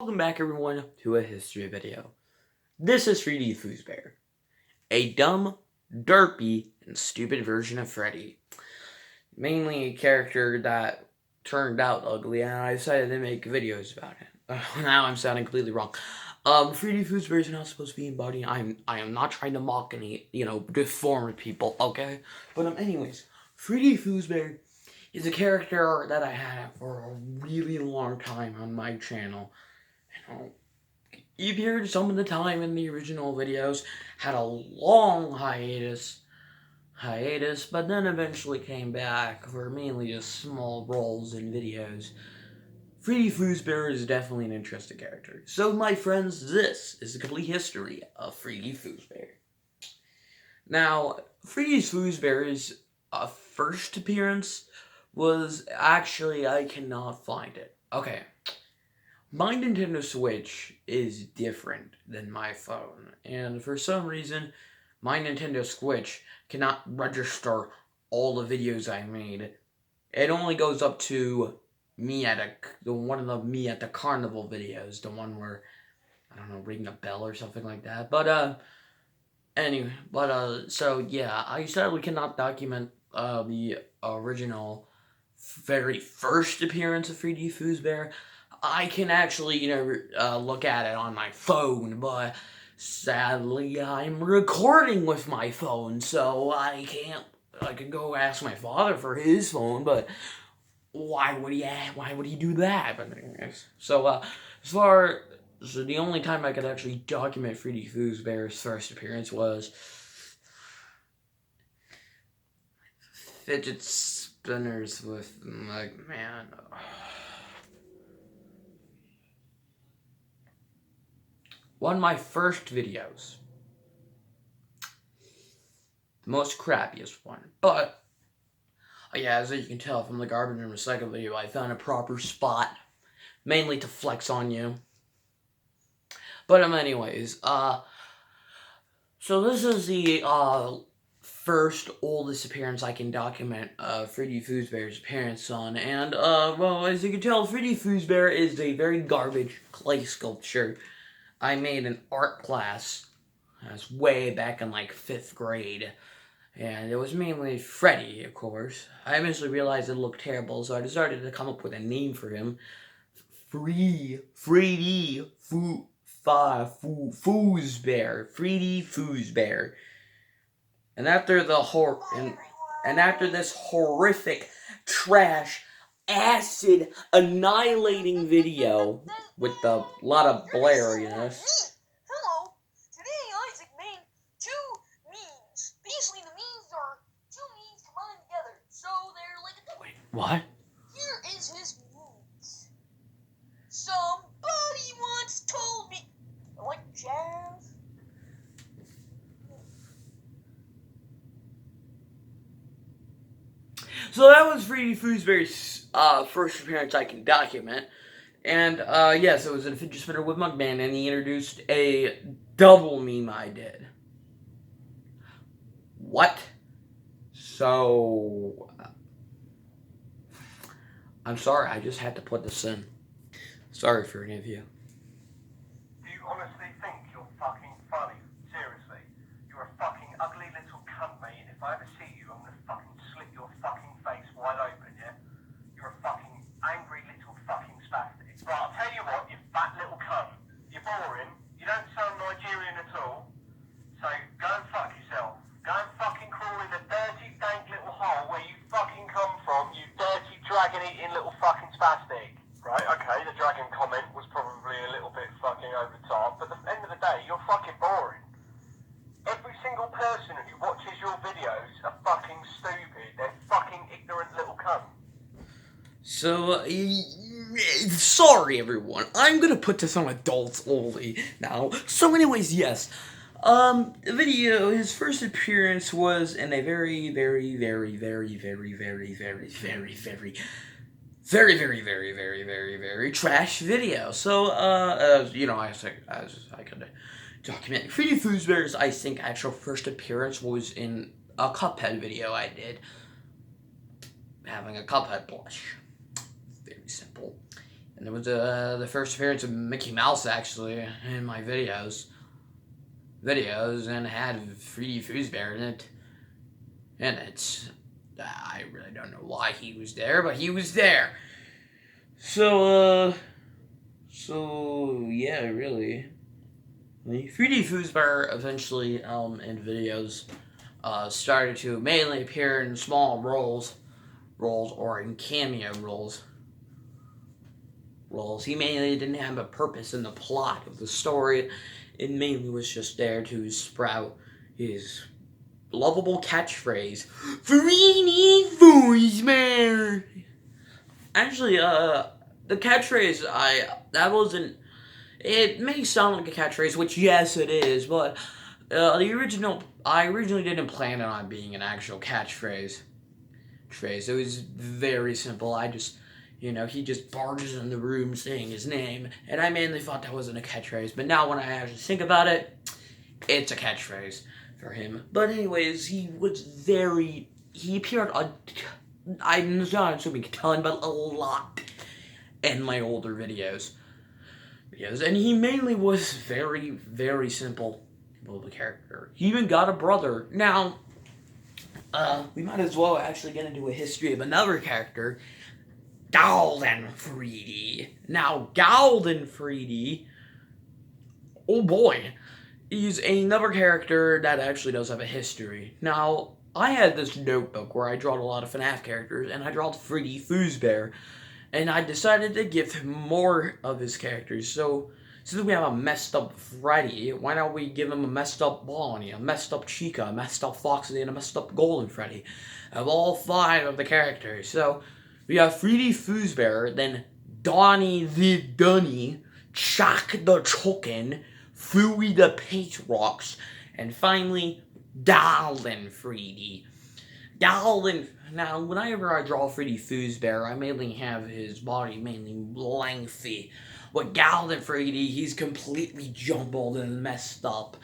Welcome back everyone to a history video. This is Freedy Fozbear, a dumb, derpy, and stupid version of Freddy. Mainly a character that turned out ugly and I decided to make videos about it. Now I'm sounding completely wrong. Freedy Fozbear is not supposed to be embodying. I am not trying to mock any, deformed people, okay? But anyways, Freedy Fozbear is a character that I had for a really long time on my channel. He appeared some of the time in the original videos, had a long hiatus, but then eventually came back for mainly just small roles in videos. Freedy Fozbear is definitely an interesting character. So my friends, this is the complete history of Freedy Fozbear. Now, Freedy Fozbear's first appearance was actually, I cannot find it. Okay. My Nintendo Switch is different than my phone, and for some reason, my Nintendo Switch cannot register all the videos I made. It only goes up to me at me at the carnival videos, the one where, I don't know, ringing a bell or something like that. So yeah, I sadly cannot document the original very first appearance of Freedy Fozbear. I can actually, look at it on my phone, but sadly I'm recording with my phone, so I can't. I could go ask my father for his phone, but why would he do that? But anyways, so the only time I could actually document Freedy Fozbear's first appearance was fidget spinners with, like, man. One of my first videos. The most crappiest one. But, yeah, as you can tell from the garbage and recycle video, I found a proper spot. Mainly to flex on you. But anyways, so this is the, first oldest appearance I can document Freedy Fozbear's appearance on. And, well, as you can tell, Freedy Fozbear is a very garbage clay sculpture I made in art class. That's way back in, like, 5th grade. And it was mainly Freddy, of course. I eventually realized it looked terrible, so I decided to come up with a name for him. Freedy Fozbear. Freedy Fozbear. And after this horrific, trash, acid annihilating video with a lot of blairiness. Hello. Today Isaac made two memes. Basically, the memes are two memes combined together, so they're like a. Wait, what? Here is his memes. Somebody once told me, like jazz. So that was Freedy Fozbear's first appearance I can document. And, yes, it was a fidget spinner with Mugman, and he introduced a double meme I did. What? So, I'm sorry, I just had to put this in. Sorry for any of you. Do you honestly think you're fucking funny? Seriously? You're a fucking ugly little cunt, mate, and if I ever see you, I'm gonna fucking slit your fucking face wide open, yeah? You're a fucking angry little fucking spastic. Right, I'll tell you what, you fat little cunt. You're boring, you don't sound Nigerian at all, so go and fuck yourself. Go and fucking crawl in the dirty, dank little hole where you fucking come from, you dirty, dragon-eating little fucking spastic. Right, okay, the dragon comment was probably a little bit fucking over the top, but at the end of the day, you're fucking boring. Every single person who watches your videos are fucking stupid. They're fucking ignorant little cunts. So, sorry everyone, I'm gonna put this on adults only now. So anyways, yes. The video, his first appearance was in a very trash video. So, as I could document, Freedy Fozbear's, I think, actual first appearance was in a Cuphead video I did. Having a Cuphead blush. Very simple. And it was the first appearance of Mickey Mouse, actually, in my videos, and it had Freedy Fozbear in it. I really don't know why he was there, but he was there. So yeah, really. Freedy Fozbear eventually, in videos, started to mainly appear in small roles or in cameo roles. He mainly didn't have a purpose in the plot of the story. It mainly was just there to sprout his lovable catchphrase, Freedy Fozbear. Actually, the catchphrase, that wasn't. It may sound like a catchphrase, which yes, it is, but I originally didn't plan it on being an actual catchphrase. It was very simple. He just barges in the room saying his name, and I mainly thought that wasn't a catchphrase. But now when I actually think about it, it's a catchphrase for him. But anyways, he appeared I'm not assuming a ton, but a lot in my older videos. And he mainly was very, very simple of a character. He even got a brother. Now, we might as well actually get into a history of another character, Galden Freedy. Now, Galden Freedy, oh boy, he's another character that actually does have a history. Now, I had this notebook where I draw a lot of FNAF characters, and I draw Freedy Fozbear, and I decided to give him more of his characters. So, since we have a messed up Freddy, why don't we give him a messed up Bonnie, a messed up Chica, a messed up Foxy, and a messed up Galden Freedy? Of all 5 of the characters. So, we have Freedy Fozbear, then Donnie the Dunny, Chuck the Chucken, Fooey the Patrox, and finally, Galden Freedy. Now, whenever I draw Freedy Fozbear, I mainly have his body mainly lengthy. With Galden Freedy, he's completely jumbled and messed up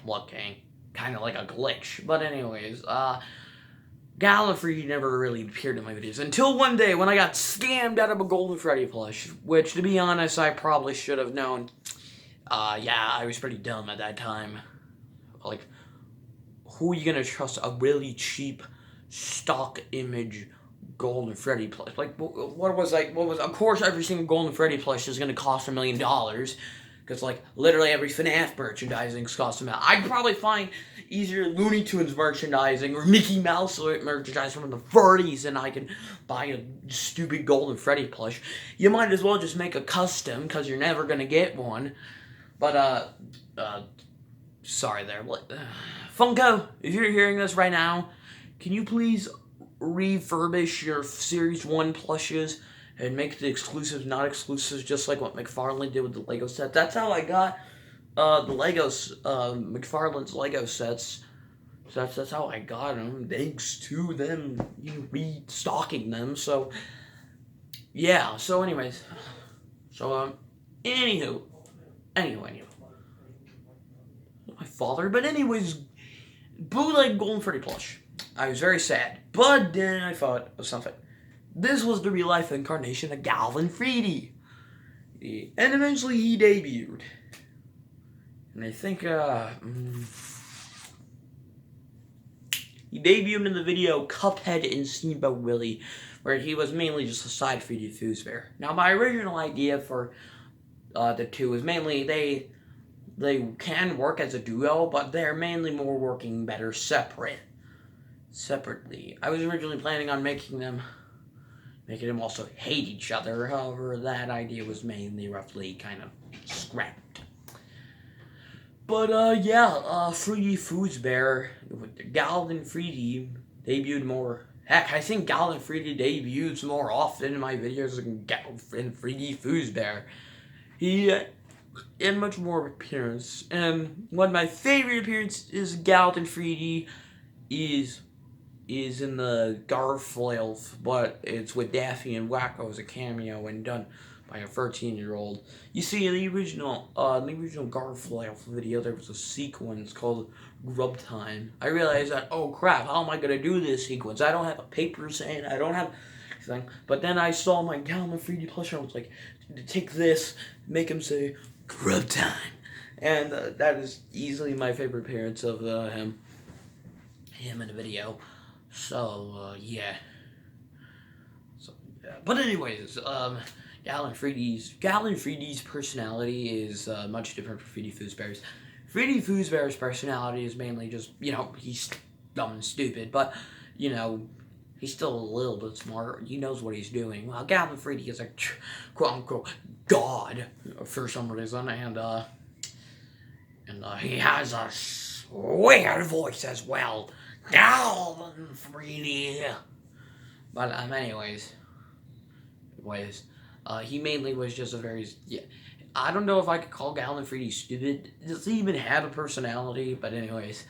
looking. Kind of like a glitch. But anyways, Galden Freedy never really appeared in my videos. Until one day when I got scammed out of a Galden Freedy plush. Which, to be honest, I probably should have known. Yeah, I was pretty dumb at that time. Like, who are you gonna trust a really cheap stock image Galden Freedy plush? Like, of course every single Galden Freedy plush is gonna cost $1 million. Because, like, literally every FNAF merchandising costs $1 million. I'd probably find easier Looney Tunes merchandising or Mickey Mouse merchandising from the 30s than I can buy a stupid Galden Freedy plush. You might as well just make a custom, because you're never gonna get one. But, sorry there. Funko, if you're hearing this right now, can you please refurbish your Series 1 plushes and make the exclusives not exclusives, just like what McFarlane did with the Lego set? That's how I got the Legos, McFarlane's Lego sets. So that's how I got them, thanks to them restocking them. So, yeah, so anyways. So, anywho. My father, but anyways, bootleg Galden Freedy plush. I was very sad, but then I thought of something. This was the real life incarnation of Galden Freedy, and eventually he debuted. And I think he debuted in the video Cuphead and Steamboat Willie, where he was mainly just a side Freedy Fozbear. Now, my original idea for the two was mainly they can work as a duo, but they're mainly more working better separately. I was originally planning on making them also hate each other. However, that idea was mainly roughly kind of scrapped. But yeah, Freedy Fozbear with Galden Freedy debuted more. Heck, I think Galden Freedy debuts more often in my videos than Freedy Fozbear. He had much more appearance. And one of my favorite appearances is Galden Freedy is in the Garfoil, but it's with Daffy and Wacko as a cameo and done by a 13-year-old. You see, in the original Garfoil video, there was a sequence called Grub Time. I realized that, oh crap, how am I gonna do this sequence? I don't have a paper saying, I don't have thing. But then I saw my Galden Freedy plush, and I was like, take this, make him say, grub time. And that is easily my favorite appearance of him in a video. So, yeah. But anyways, Galden Freedy's personality is much different from Freedy Fozbear's. Freedy Fozbear's personality is mainly just, he's dumb and stupid, but, he's still a little bit smart. He knows what he's doing. Well, Galden Freedy is a quote-unquote god for some reason, and he has a weird voice as well. Galden Freedy. But, anyways, he mainly was just a very, I don't know if I could call Galden Freedy stupid. Does he even have a personality? But anyways,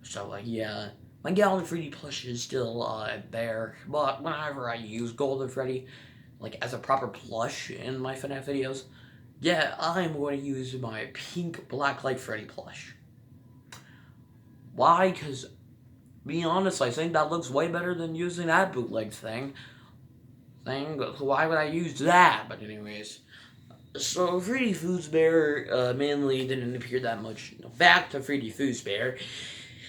so, yeah, my Galden Freedy plush is still, there, but whenever I use Galden Freedy, like, as a proper plush in my FNAF videos, yeah, I'm going to use my pink Blacklight Freddy plush. Why? Because, be honest, I think that looks way better than using that bootleg thing. Why would I use that? But anyways, so Freedy Fozbear mainly didn't appear that much. Back to Freedy Fozbear.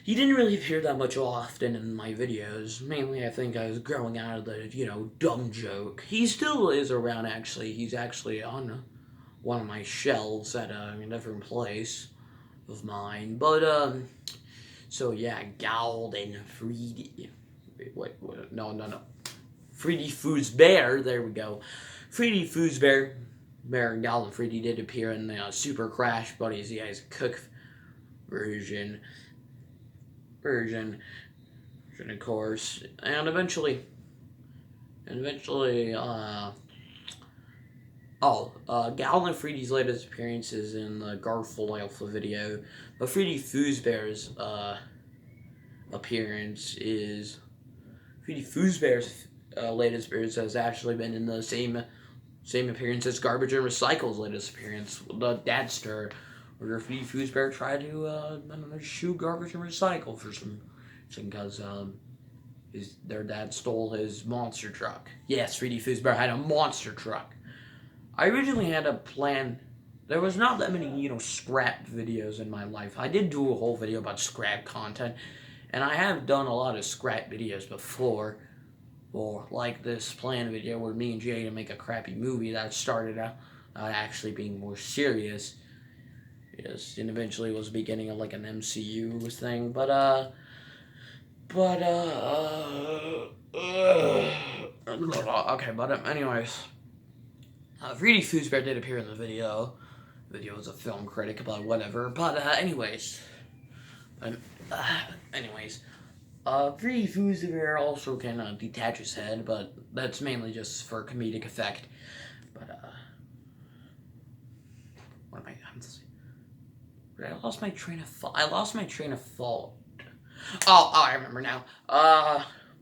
He didn't really appear that much often in my videos. Mainly, I think I was growing out of the, dumb joke. He still is around, actually. He's actually on one of my shelves at a different place of mine. But, so yeah, Galden Freedy. Wait, no. Freedy Fozbear, there we go. Freedy Fozbear, Galden Freedy did appear in the Super Crash Buddies. He has a cook version, of course, and eventually, Galden Freedy's latest appearance is in the Garfield Alpha video, but Freedy Fozbear's latest appearance has actually been in the same appearance as Garbage and Recycle's latest appearance, the Dadster, where Freedy Fozbear tried to shoot Garbage and Recycle for some reason because their dad stole his monster truck. Yes, Freedy Fozbear had a monster truck. I originally had a plan. There was not that many, scrap videos in my life. I did do a whole video about scrap content, and I have done a lot of scrap videos before. Or like this planned video where me and Jay to make a crappy movie that started out actually being more serious. Yes, and eventually was the beginning of like an MCU thing. Anyways, Freedy Fozbear did appear in the video. The video was a film critic, but whatever. Freedy Fozbear also can detach his head, but that's mainly just for comedic effect. But, what am I? I lost my train of thought. Oh, I remember now.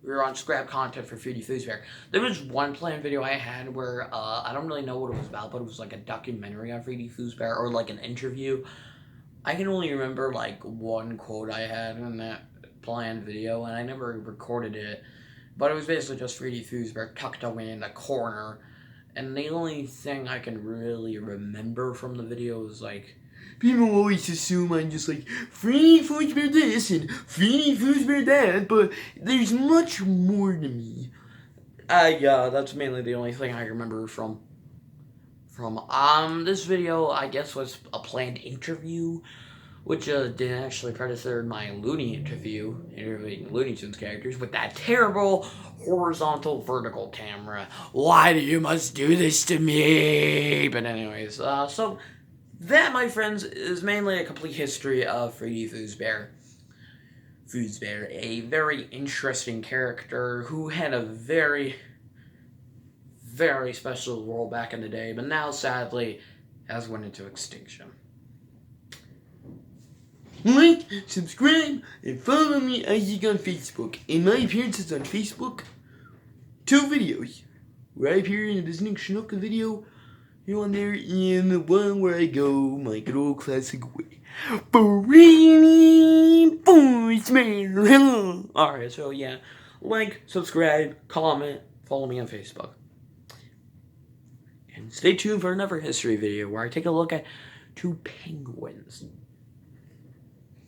We were on scrap content for Freedy Fozbear. There was one planned video I had where, I don't really know what it was about, but it was like a documentary on Freedy Fozbear, or like an interview. I can only remember, like, one quote I had in that planned video, and I never recorded it, but it was basically just Freedy Fozbear tucked away in the corner, and the only thing I can really remember from the video was like, people always assume I'm just like, Freedy Fozbear this and Freedy Fozbear that, but there's much more to me. That's mainly the only thing I remember from this video, I guess, was a planned interview, which did actually predecessor my Looney interview, interviewing Looney Tunes characters with that terrible horizontal vertical camera. Why do you must do this to me? But anyways, so that, my friends, is mainly a complete history of Freedy Fozbear. A very interesting character who had a very, very special role back in the day, but now, sadly, has went into extinction. Like, subscribe, and follow me Isaac on Facebook. In my appearances on Facebook, 2 videos. Where I appear in a visiting Schnucka video, on there, and the one where I go my good old classic way. Freedy Fozbear, hello! Alright, so yeah, like, subscribe, comment, follow me on Facebook. And stay tuned for another history video where I take a look at two penguins